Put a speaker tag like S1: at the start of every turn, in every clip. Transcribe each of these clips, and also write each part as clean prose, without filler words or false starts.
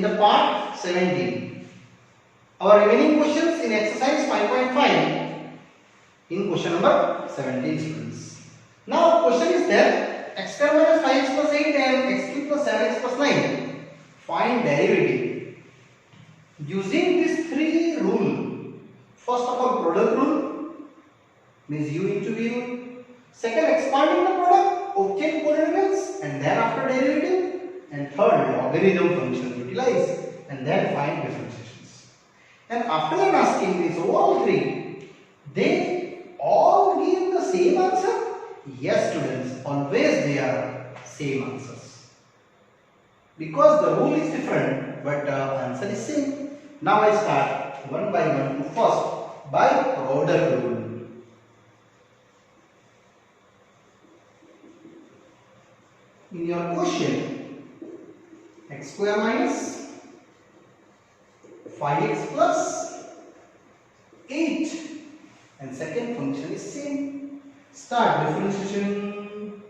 S1: in the part 17. Our remaining questions in exercise 5.5 in question number 17, students. Now question is there, x square minus 5x plus 8 and x cube plus 7x plus 9. Find derivative using these three rule. First of all, product rule means u into v rule. Second, expanding the product, obtain polynomials, and then after derivative. And third, logarithm function utilize, and then find differentiations. And after that asking these all three, they all give the same answer. Yes, students, always they are same answers. Because the rule is different, but the answer is same. Now I start one by one. First, by product rule. In your question, x square minus 5x plus 8 and second function is same. Start differentiation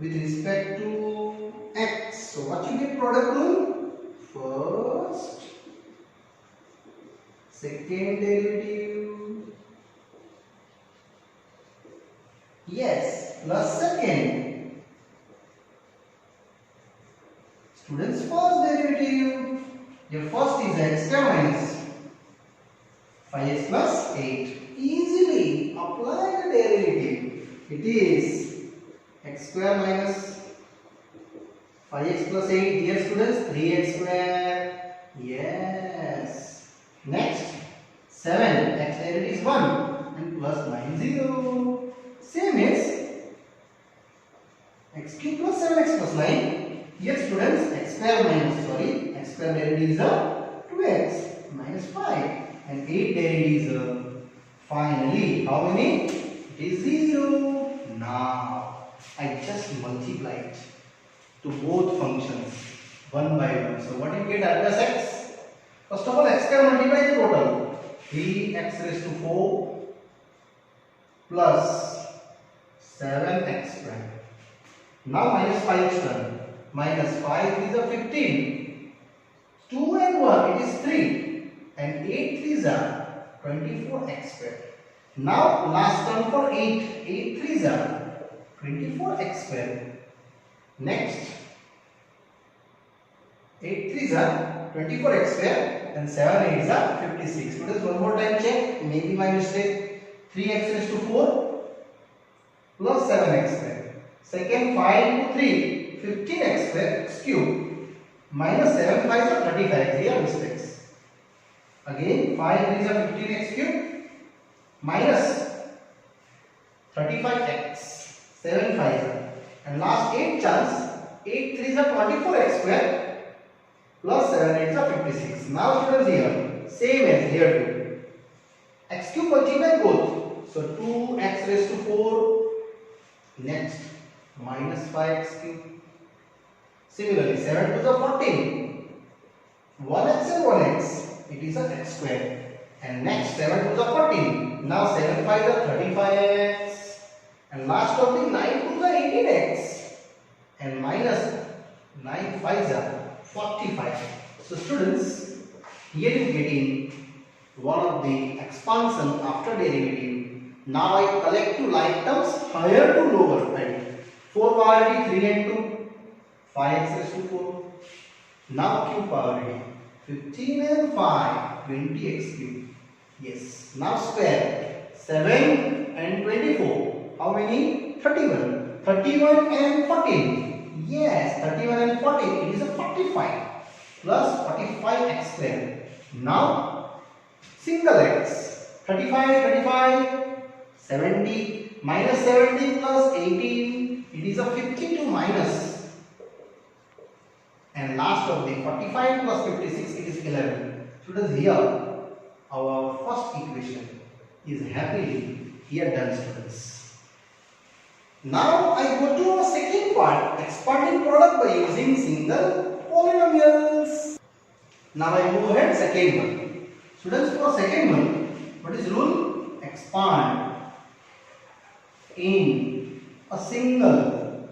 S1: with respect to x. So what you get product rule? First, second derivative, yes, plus second. Students, first derivative, your first is x square minus 5x plus 8. Easily apply the derivative. It is x square minus 5x plus 8. Dear students, 3x square. Yes. Next, 7. X derivative is 1 and plus 9 0. Same is x cube plus 7x plus 9. Here students, x square derivative is 2x minus 5 and 8 derivative is finally how many? It is 0. Now I just multiplied to both functions one by one. So what you get as x? First of all, x square multiply the total 3x raised to 4 plus 7x square. Now minus 5 square. Minus 5 is a 15. 2 and 1 it is 3. And 8 is a 24x square. Now last term for 8. 8 3 is a 24x square. Next 8 3 is a 24x square and 7 8 is a 56. Students, one more time check. Maybe my mistake. 3x raised to 4 plus 7x square. Second 5 into 3. 15x square x cube minus 7 5 is 35. Here mistakes. Again 5 is a 15x cube minus 35x 7 5 and last 8 chance 8 3 is a 24x square plus 7 8 is a 56. Now students, here same as here too. X cube multiply both. So 2x raised to 4. Next minus 5x cube. Similarly, 7 to the 14, 1x and 1x, it is a x square. And next 7 to the 14, now 7 5 is 35x. And last of the 9 to the 18x. And minus 9 5 is 45. So students, here is getting one of the expansion after derivative. Now I collect two like terms higher to lower. Right? 4 power 3 and 2. 5x raised to 4. Now cube power 15 and 5, 20x cube. Yes. Now square 7 and 24. How many? 31. 31 and 14. Yes, 31 and 14. It is a 45 plus 45x square. Now single x. 35, 70 minus 70 plus 18. It is a 52 minus. And last of the 45 plus 56, it is 11. Students, here our first equation is happily here done, students. Now I go to our second part, expanding product by using single polynomials. Now I move ahead second one. Students, for second one, what is rule? Expand in a single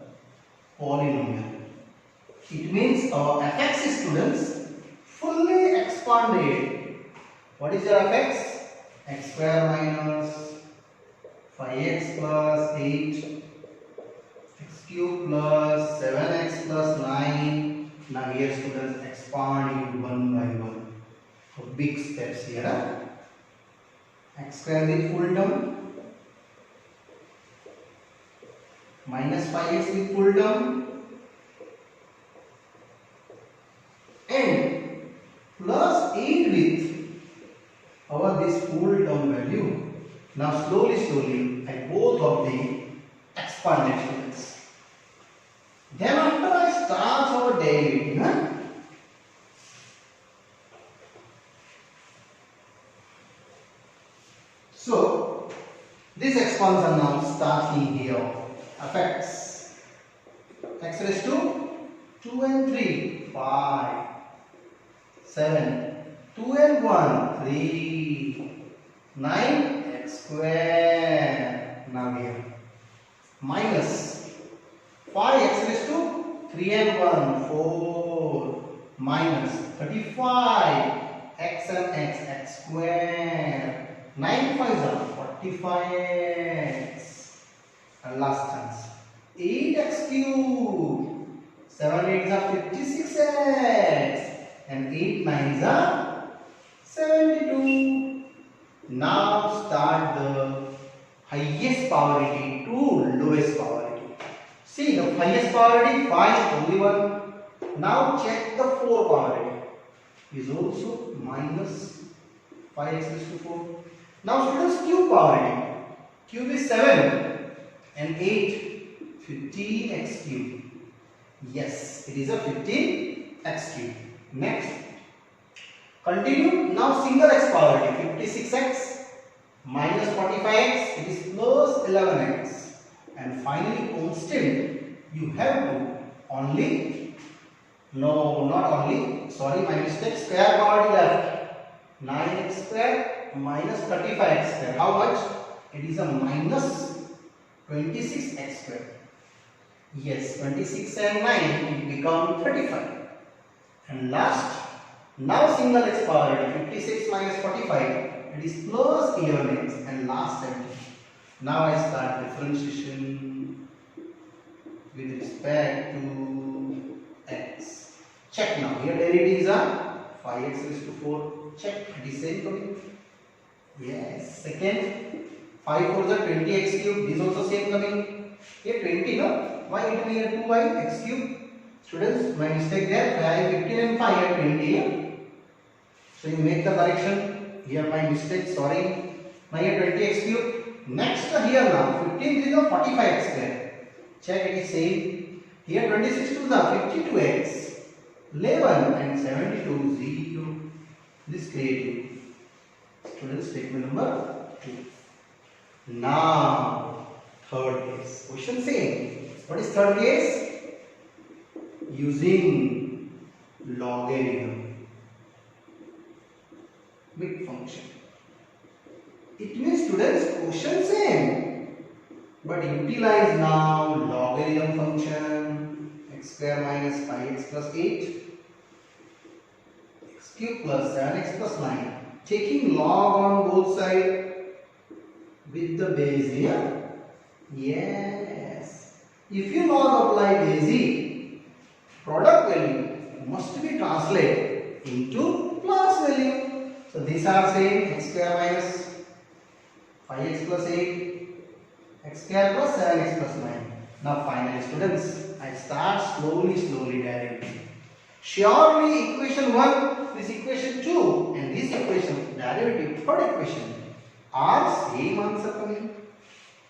S1: polynomial. It means our fx students fully expanded. What is your fx? X square minus 5x plus 8 x cube plus 7x plus 9. Now here students expand it one by one. So big steps here. X square with full term minus 5x with full term and plus 8 with our this full term value. Now slowly I both of the expanded students. Then after I start our derivative, so this expansion now starting here affects x raised to 2 and 3, 5, 7, 2 and 1, 3, 9 x square. Now here minus 5x raised to 3 and 1, 4, minus 35 x and x square. 9 5s are 45x. And last chance 8x cube. 7 8s are 56x. And 8 9s are 72. Now start the highest priority to lowest priority. See, the highest priority 5 only one. Now check the 4 priority is also minus 5x raised to 4. Now students, cube priority. Cube is 7 and 8, 15x cube. Yes, it is a 15x cube. Next, continue. Now single x priority 56x minus 45x, it is plus 11x. And finally constant, you have to only, no, not only, sorry, my mistake, square priority left. 9x square minus 35x square. How much? It is a minus 26x square. Yes, 26 and 9 it become 35. And last, now single x priority 56 minus 45, it is plus 11x. And last 17. Now I start differentiation with respect to x. Check now. Here derivatives are 5x raised to 4. Check. It is same coming. Yes. Second, 5 4s are 20x cube. This also same coming. Here 20, no? Why it will here 2y x cube? Students, my mistake there. 5, 15 and 5 are 20. Yeah? So you make the correction. Here my mistake. Sorry. Now here 20x cube. Next here now 15 3 are 45x square. Check, it is same. Here 26 2s are 52x. 11 and 72 0. This creative. Students, statement number 2. Now third case. Question same. What is third case? Using logarithm. Big function. It means students, question same, but utilize now logarithm function. X square minus 5x plus 8, x cube plus 7x plus 9. Taking log on both sides with the base here. Yes. If you log apply base, product value must be translated into plus value. So these are same. X square minus 5x plus 8, x square plus 7x plus 9. Now finally students, I start slowly deriving. Surely equation 1, this equation 2 and this equation derivative third equation are same answer coming.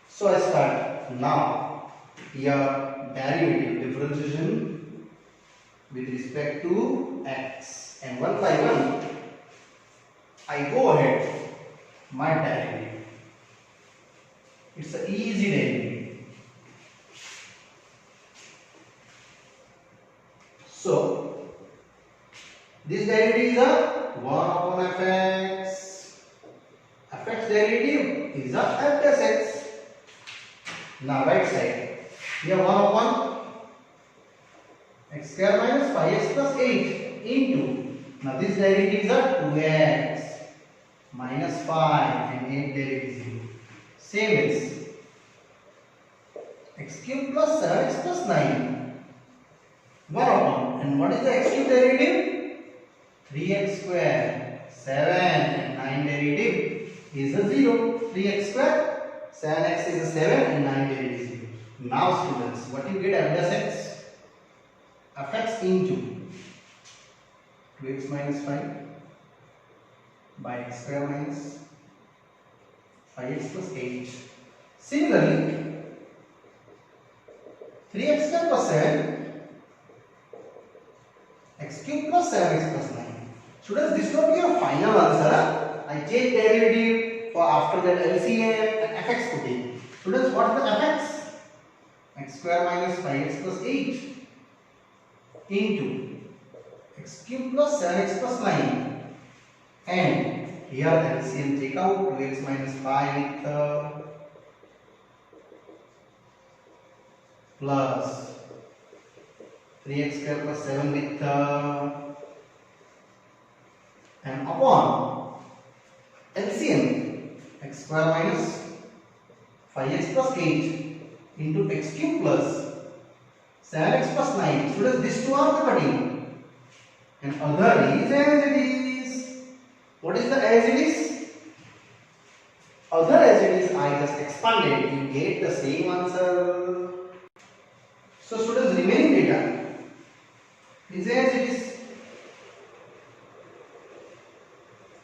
S1: So I start now here derivative differentiation with respect to x, and one by one I go ahead my derivative. It's an easy derivative. So this derivative is a 1 upon fx. Fx derivative is a f plus x. Now right side. Here 1 upon x square minus 5x plus 8 into, now this derivatives are 2x minus 5 and 8 derivative 0. Same as x cube plus 7x plus 9 1 upon, and what is the x cube derivative? 3x square, 7 and 9 derivative is a 0. 3x square, 7x is a 7 and 9 derivative is 0. Now students, what you get adjacents? Fx into 2x minus 5 by x square minus 5x plus 8. Similarly, 3x square plus 7 x cube plus 7x plus 9. Students, this will be your final answer. I take derivative for after that LCM and fx put in. Students, what is the fx? X square minus 5x plus 8 into x cube plus 7x plus 9, and here LCM take out 2x minus 5 with plus 3x square plus 7 with and upon LCM x square minus 5x plus 8 into x cube plus 7x plus 9. Students, these two are the cutting, and other is as it is. What is the as it is? Other as it is, I just expanded, you get the same answer. So students, remaining data is as it is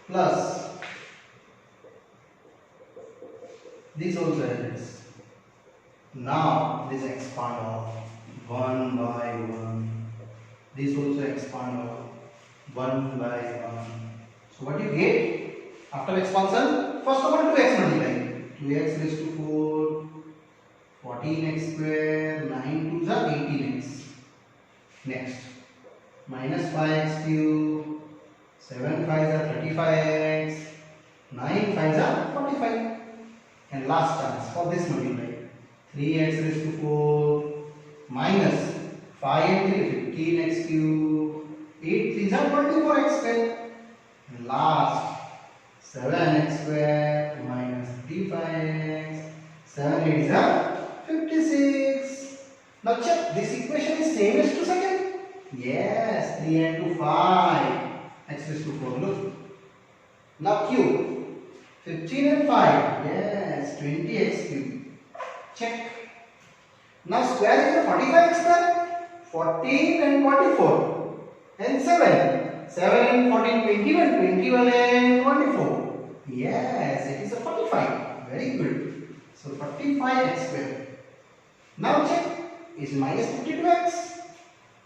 S1: plus this also as it is. Now this expand off 1 by 1. This also expand off 1 by 1. So what you get after expansion? First of all, 2x multiply. 2x raised to 4, 14x square, 9 2s are 18x. Next, minus 5x cube, 7 5s are 35x, 9 5s are 45. And last chance for this multiply. 3x raised to 4 minus 5 and 3 15x cube, 8 3s are 24x square, and last 7x square minus 35x, 7 8s are 56. Now check, this equation is same as to second. Yes, 3 and 2 5, x raised to 4. Look. Now cube, 15 and 5, yes, 20x cube. Check. Now square is a 45x square, 14 and 44, and 7. 7 and 14, 21, 21 and 24. Yes, it is a 45. Very good. So 45x square. Now check. Is minus 52x,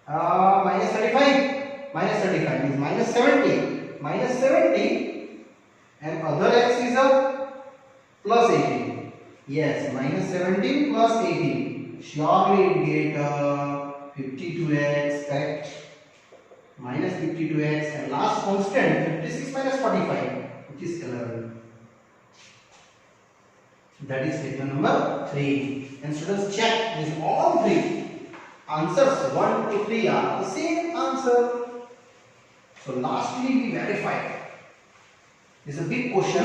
S1: minus 35. Minus 35 is minus 70. Minus 70, and other x is a plus 18. Yes, minus 17 plus 18. Surely it get 52x, correct? Minus 52x, and last constant 56 minus 45, which is 11. That is statement number 3. And students, check this, all three answers 1 to 3 are the same answer. So lastly we verify. This is a big question.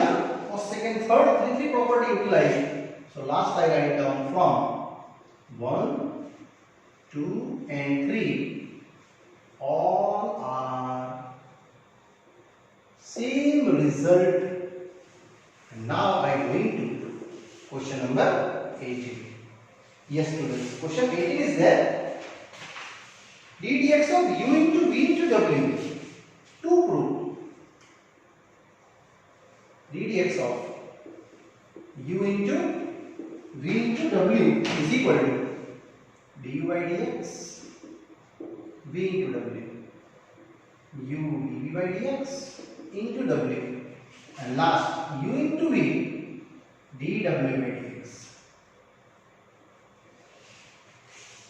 S1: First, second, third, 3 property utilized. So last I write down from 1, 2 and 3 all are same result. And now I am going to question number 18. Yes students, question 18 is there. ddx of u into v into w. To prove ddx of u into v into w is equal to du by dx v into w, u dv by dx into w, and last u into v dw by dx.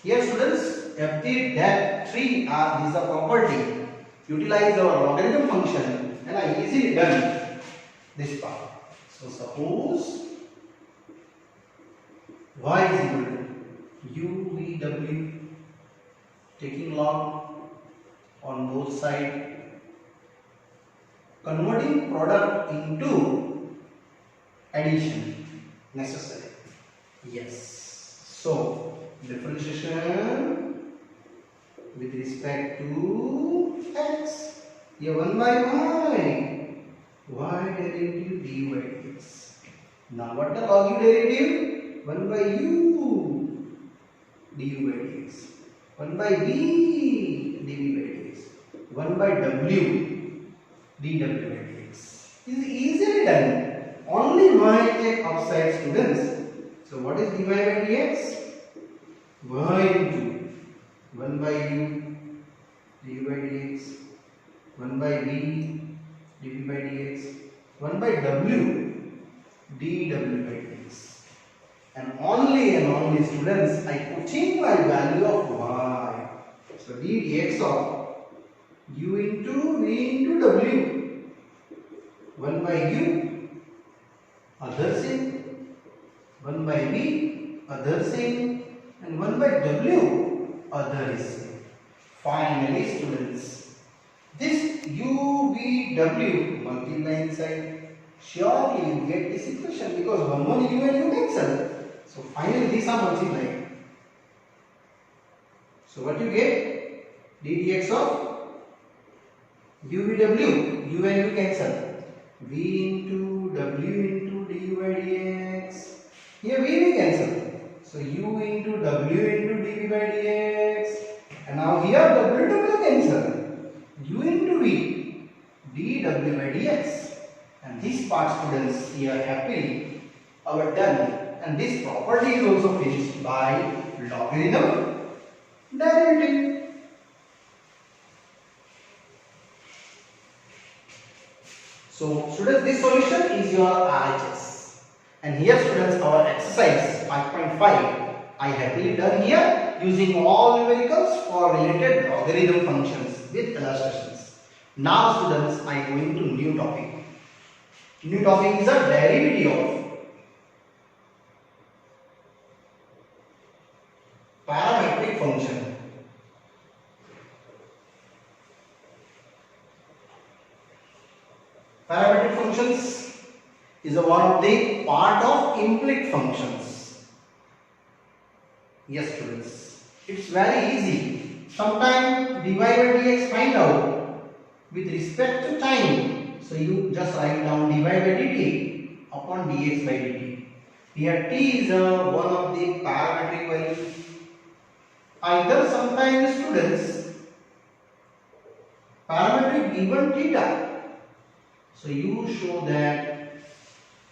S1: Here students, if that 3 are these are property, utilize our logarithm function, and I easily done this part. So suppose y is equal to u v w taking log on both sides, converting product into addition necessary. Yes. So differentiation with respect to x. Here 1 by y derivative dy by dx. Now what the log u derivative? 1 by u du by dx. 1 by v dv by dx. 1 by w dw by dx. Is easily done. Only y take upside, students. So what is dy by dx? Y into 1 by u du by dx, 1 by v dv by dx, 1 by w dw by dx. And only students, I put in my value of y. So d dx of u into v into w, 1 by u other same, 1 by v other same, and 1 by w other is same. Finally students, this u v w multiply inside, surely you get this equation because 1 u and u cancel. So finally these are multiplied. So what you get? d dx of u v w, u and u cancel, v into w into du by dx. Here v cancel, so u into w into dv by dx, and now here w cancel, u into v dw by dx. And this part students here happily our done. And this property is also finished by logarithm derivative. So students, this solution is your RHS. And here students, our exercise 5.5 I happily done here using all numericals for related logarithm functions with illustrations. Now students, I go into new topic. New topic is a derivative of parametric function. Parametric functions is one of the part of implicit functions. Yes students, it's very easy. Sometimes dy by dx find out with respect to time. So you just write down dy by dt upon dx by dt. Here t is one of the parametric values. Either sometimes students parametric given theta. So you show that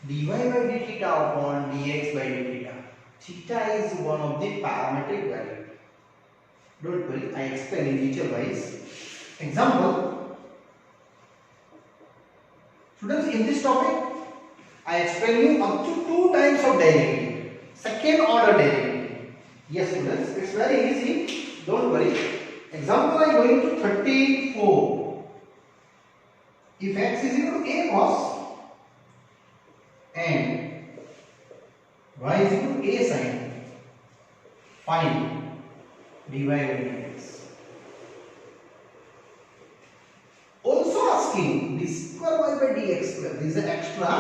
S1: dy by d theta upon dx by d theta. Theta is one of the parametric value. Don't worry, I explain in detail wise. Example, students, in this topic I explain you up to 2 types of derivative. Second order derivative. Yes students, it's very easy. Don't worry. Example, I am going to 34. If x is equal to a cos and y is equal to a sin, find dy by dx. Also asking this square y by dx square. This is an extra.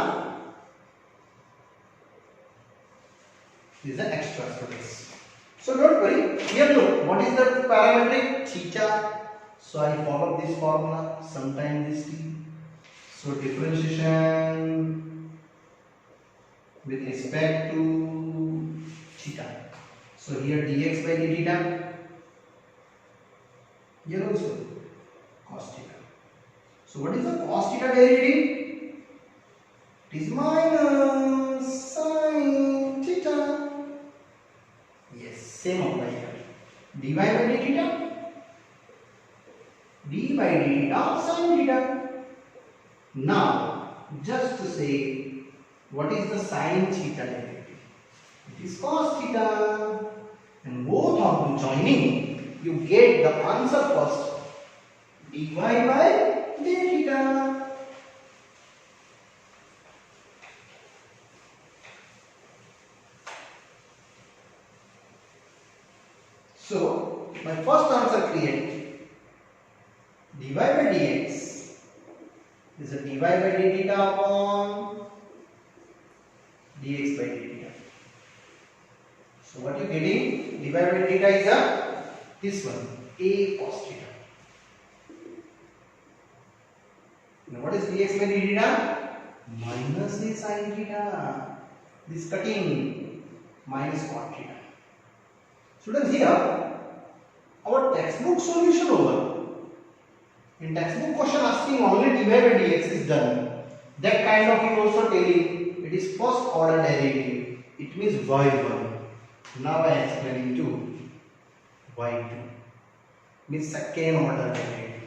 S1: This is an extra students. So don't worry. Here look, what is the parametric? Theta. So I follow this formula. Sometimes this t. So differentiation with respect to theta. So here dx by d theta. Here also cos theta. So what is the cos theta derivative? It is minus sin theta. Yes, same apply here. dy by d theta. d by d theta sin theta. Now, just to say, what is the sin theta derivative? It is cos theta, and both of them joining, you get the answer first. dy by d theta. So, my first answer create. dy by dx is a dy by d theta upon dx by d theta. So what you getting? dy by theta is a this one, a cos theta. Now what is dx by d theta? Minus a sin theta. This cutting minus cot theta. Students, here our textbook solution over. In textbook question asking only dy by dx is done. That kind of you also telling it is first order derivative. It means y1. Now I am explaining to y2. Means second order derivative.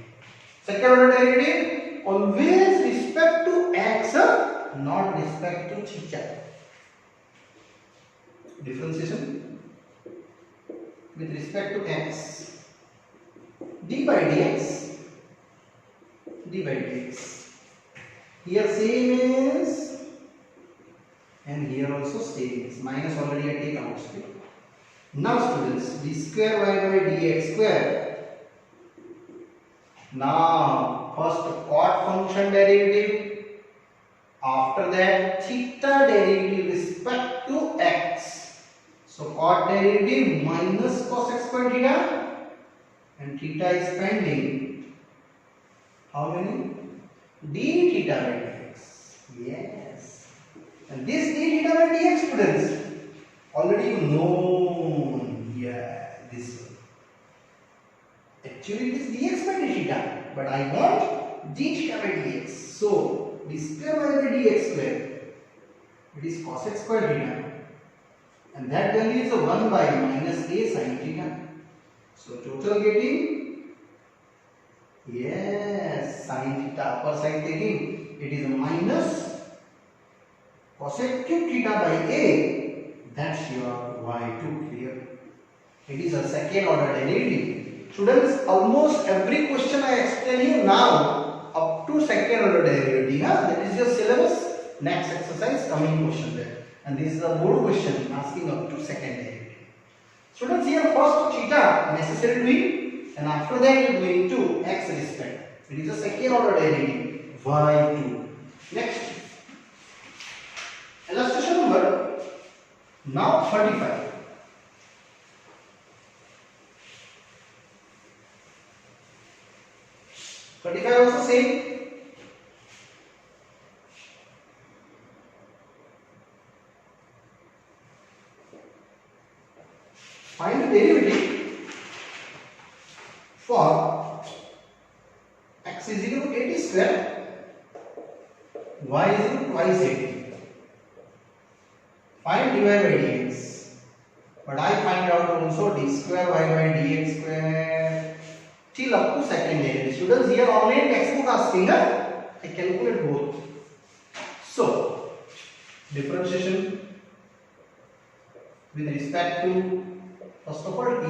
S1: Second order derivative always respect to x, not respect to theta. Differentiation with respect to x. d by dx. d by dx. Here same is, and here also same is. Minus already I take out straight. Now students, d square y by dx square. Now first cot function derivative, after that theta derivative respect to x. So cot derivative minus cos x square theta, and theta is pending. How many? D theta by dx. Yes. And this d theta by dx, students, already known. Yeah, this one. Actually it is dx by d theta, but I want d theta by dx. So d square y by dx square, it is cos x square theta, and that value is a 1 by minus a sin theta. So total getting, yes, sin theta upper side taking, it is a minus cosec cube theta by a. That's your y2 clear. It is a second order derivative. Students, almost every question I explain you now up to second order derivative. That is your syllabus. Next exercise coming question there. And this is a board question asking up to second derivative. Students, here first theta necessary doing, and after that you are doing to x respect. It is a second order derivative y2. Next, illustration number now 35. Also same. Find the derivative for x is equal to 80 square, y is equal to twice 80. Find dy by dx. But I find out also d square y by dx square till up to second derivative. Students, here online textbook asking, I calculate both. So differentiation with respect to first of all t,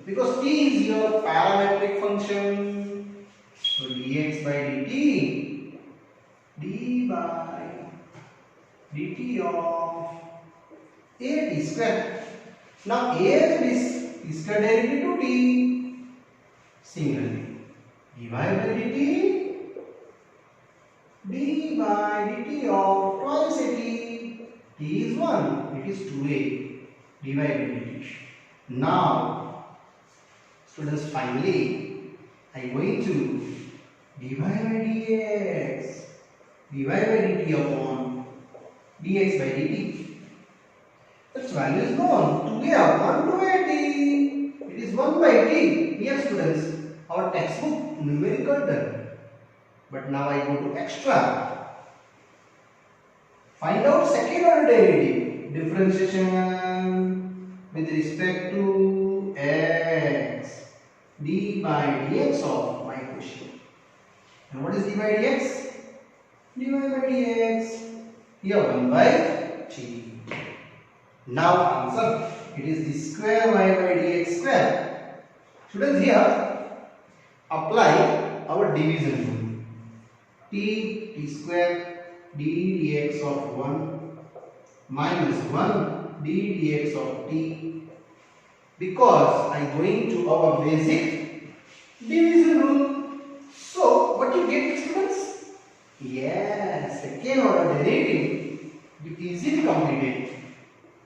S1: because t is your parametric function. So dx by dt, d by dt of a t square. Now a is t square derivative to t. Similarly, dy by dt, d by dt of twice a t. T is 1, it is 2a, dy by dt. Now, students, finally, I am going to dy by dx, dy by dt upon dx by dt. Its value is known, 2a upon 2a t. It is 1 by t. Here, students, our textbook numerical done. But now I go to extra. Find out second order derivative. Differentiation with respect to x. D by dx of my question. And what is d by dx? dy by dx. Here 1 by t. Now answer. It is d square y by dx square. Students, here apply our division rule. T square d dx of 1 minus 1 d dx of t because I going to our basic division rule. So what you get, students? Yes, second order derivative you easily completed.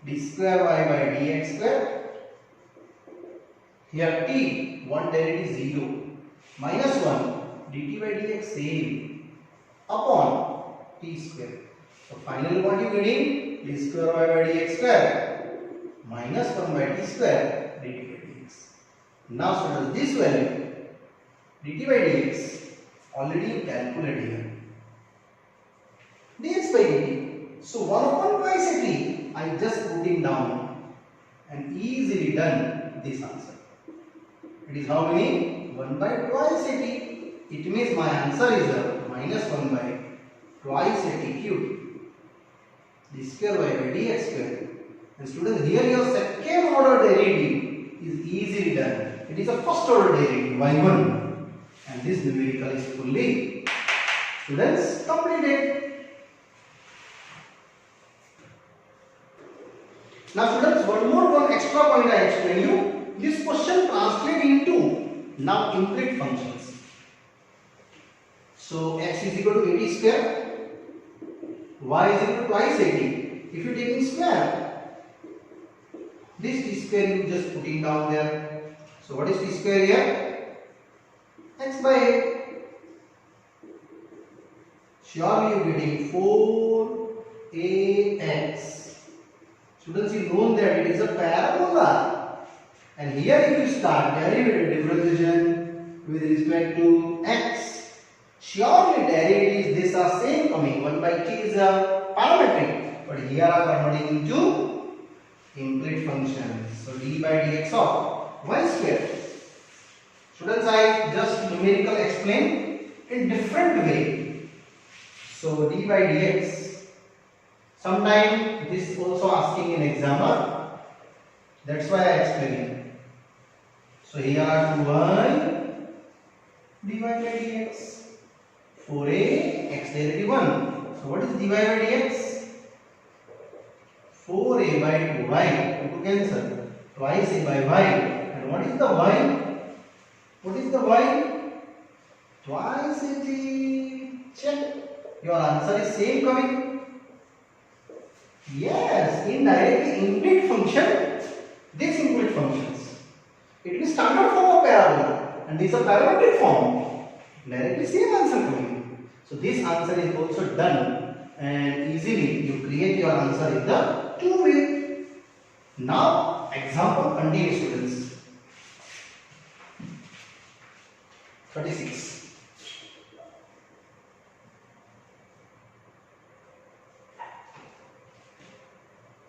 S1: D square y by dx square. Here t, one derivative 0, minus 1 dt by dx same upon t square. So finally what you getting? D square y by dx square minus 1 by t square dt by dx. Now students, this value dt by dx already you calculated here. Dx by dt. So 1 upon twice t I just putting down and easily done this answer. It is how many? 1 by twice at. It means my answer is minus 1 by twice at cubed. D square y by dx square. And students, here your second order derivative is easily done. It is a first order derivative y1. And this numerical is fully, students, completed. Now students, one extra point I explain you. This question translate into now implicit functions. So x is equal to 80 square, y is equal to twice 80. If you take in square, this t square you just putting down there. So what is t square here? X by 8. Surely you getting 4ax. Students, you know that it is a parabola. And here if you start derivative differentiation with respect to x, surely derivatives these are same coming. 1 by t is a parametric, but here are converting into implicit functions. So d by dx of y square. Students, I just numerical explain in different way. So d by dx, sometime this is also asking in exam. That's why I explain. So here are 2y dy by dx, 4a x derivative 1. So what is dy by dx? 4a by 2y, to cancel, twice a by y. And what is the y? What is the y? Twice a t. Check. Your answer is same coming. Yes, indirectly implicit function, this implicit functions. It is standard form of parabola and this is a parametric form. Directly same answer coming. So this answer is also done and easily you create your answer in the two way. Now example continue, students. 36.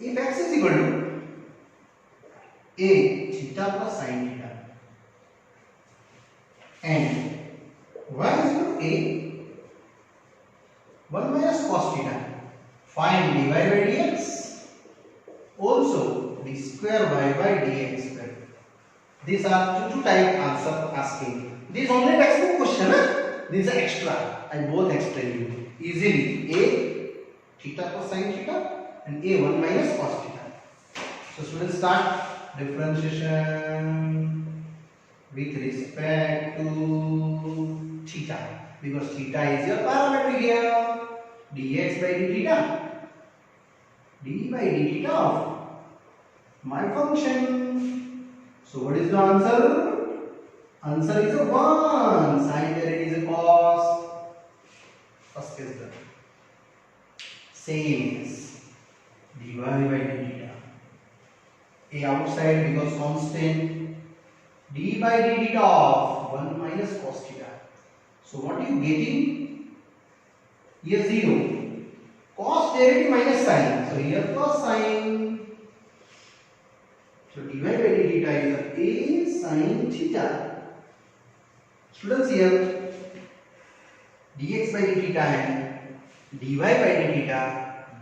S1: If x is equal to a theta plus sin theta and y is equal to a 1 minus cos theta, find dy by dx, also d square y by dx square. These are two type answer asking. This only textbook question, this is extra. I both explain you easily. A theta plus sin theta and a 1 minus cos theta. So students, start differentiation with respect to theta, because theta is your parametric here. Dx by d theta, d by d theta of my function. So what is the answer? Answer is a 1. Sin derivative is a cos. First is the same is dy by d theta. A outside because constant, d by d theta of 1 minus cos theta. So what are you getting? Here 0. Cos derivative minus sin. So here cos sin. So dy by d theta is a sin theta. Students, here dx by d theta and dy by d theta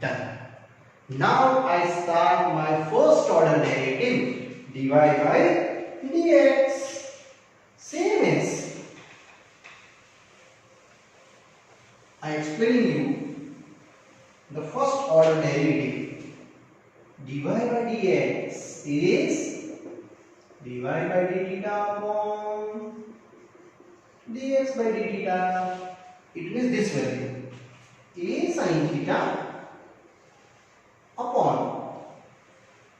S1: done. Now I start my first order derivative dy by dx. Same as I explain you the first order derivative dy by dx is dy by d theta upon dx by d theta. It means this value a sin theta upon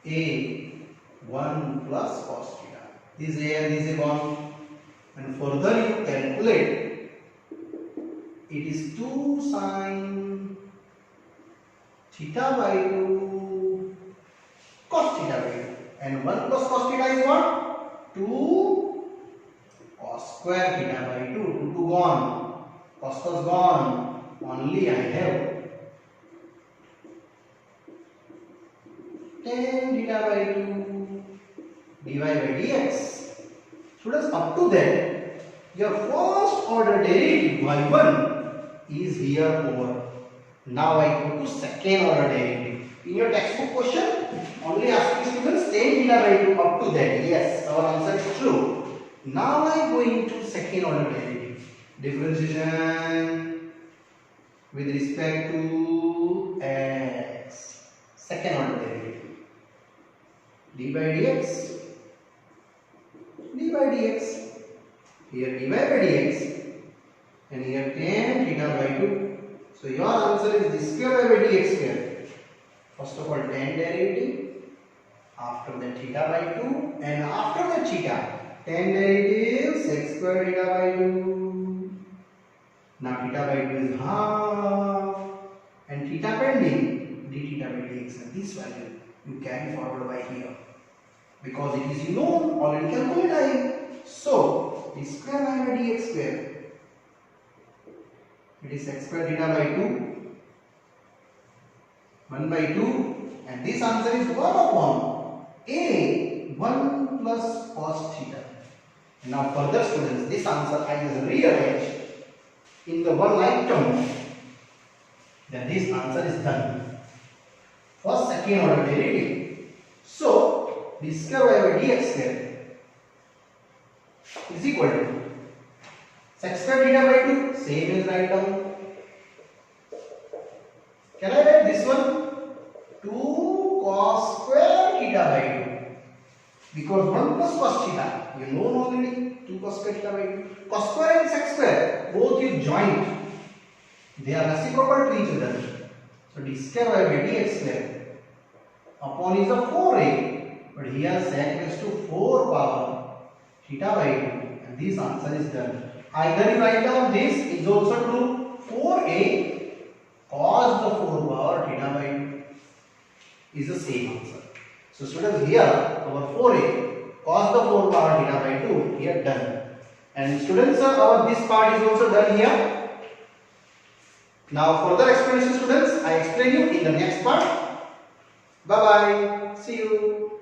S1: a 1 plus cos theta. This a and this a gone, and further you calculate, it is 2 sin theta by 2 cos theta by 2, and 1 plus cos theta is what? 2 cos square theta by 2. 2 gone, cos gone, only I have tan theta by 2 dy by dx. Students, up to that, your first order derivative y1 is here over. Now I go to second order derivative. In your textbook question, only asking students tan theta by 2 up to that. Yes, our answer is true. Now I go into second order derivative. Differentiation with respect to x. Second order derivative. D by dx. D by dx. Here dy by dx. And here tan theta by 2. So your answer is d square by dx square. First of all, tan derivative. After that theta by 2. And after that theta, tan derivative sec square theta by 2. Now theta by 2 is half. And theta pending, d theta by dx. And this value you carry forward by here. Because it is known, already calculated. So, d square by dx square. It is x square theta by 2. 1 by 2. And this answer is 1 upon a 1 plus cos theta. Now further students, this answer I will rearrange in the one line term. Then this answer is done. First second order derivative. So, d square by dx square is equal to sec square theta by 2, same is write down. Can I write this one? 2 cos square theta by 2. Because 1 plus cos theta, you know already, 2 cos square theta by 2. Cos square and sec square, both is joint. They are reciprocal to each other. So d square by dx square upon is a 4a. But here sec is to 4 power theta by 2, and this answer is done. Either you write down this is also true, 4a cos the 4 power theta by 2 is the same answer. So students, here our 4a cos the 4 power theta by 2 here done. And students, our this part is also done here. Now further explanation students, I explain you in the next part. Bye bye. See you.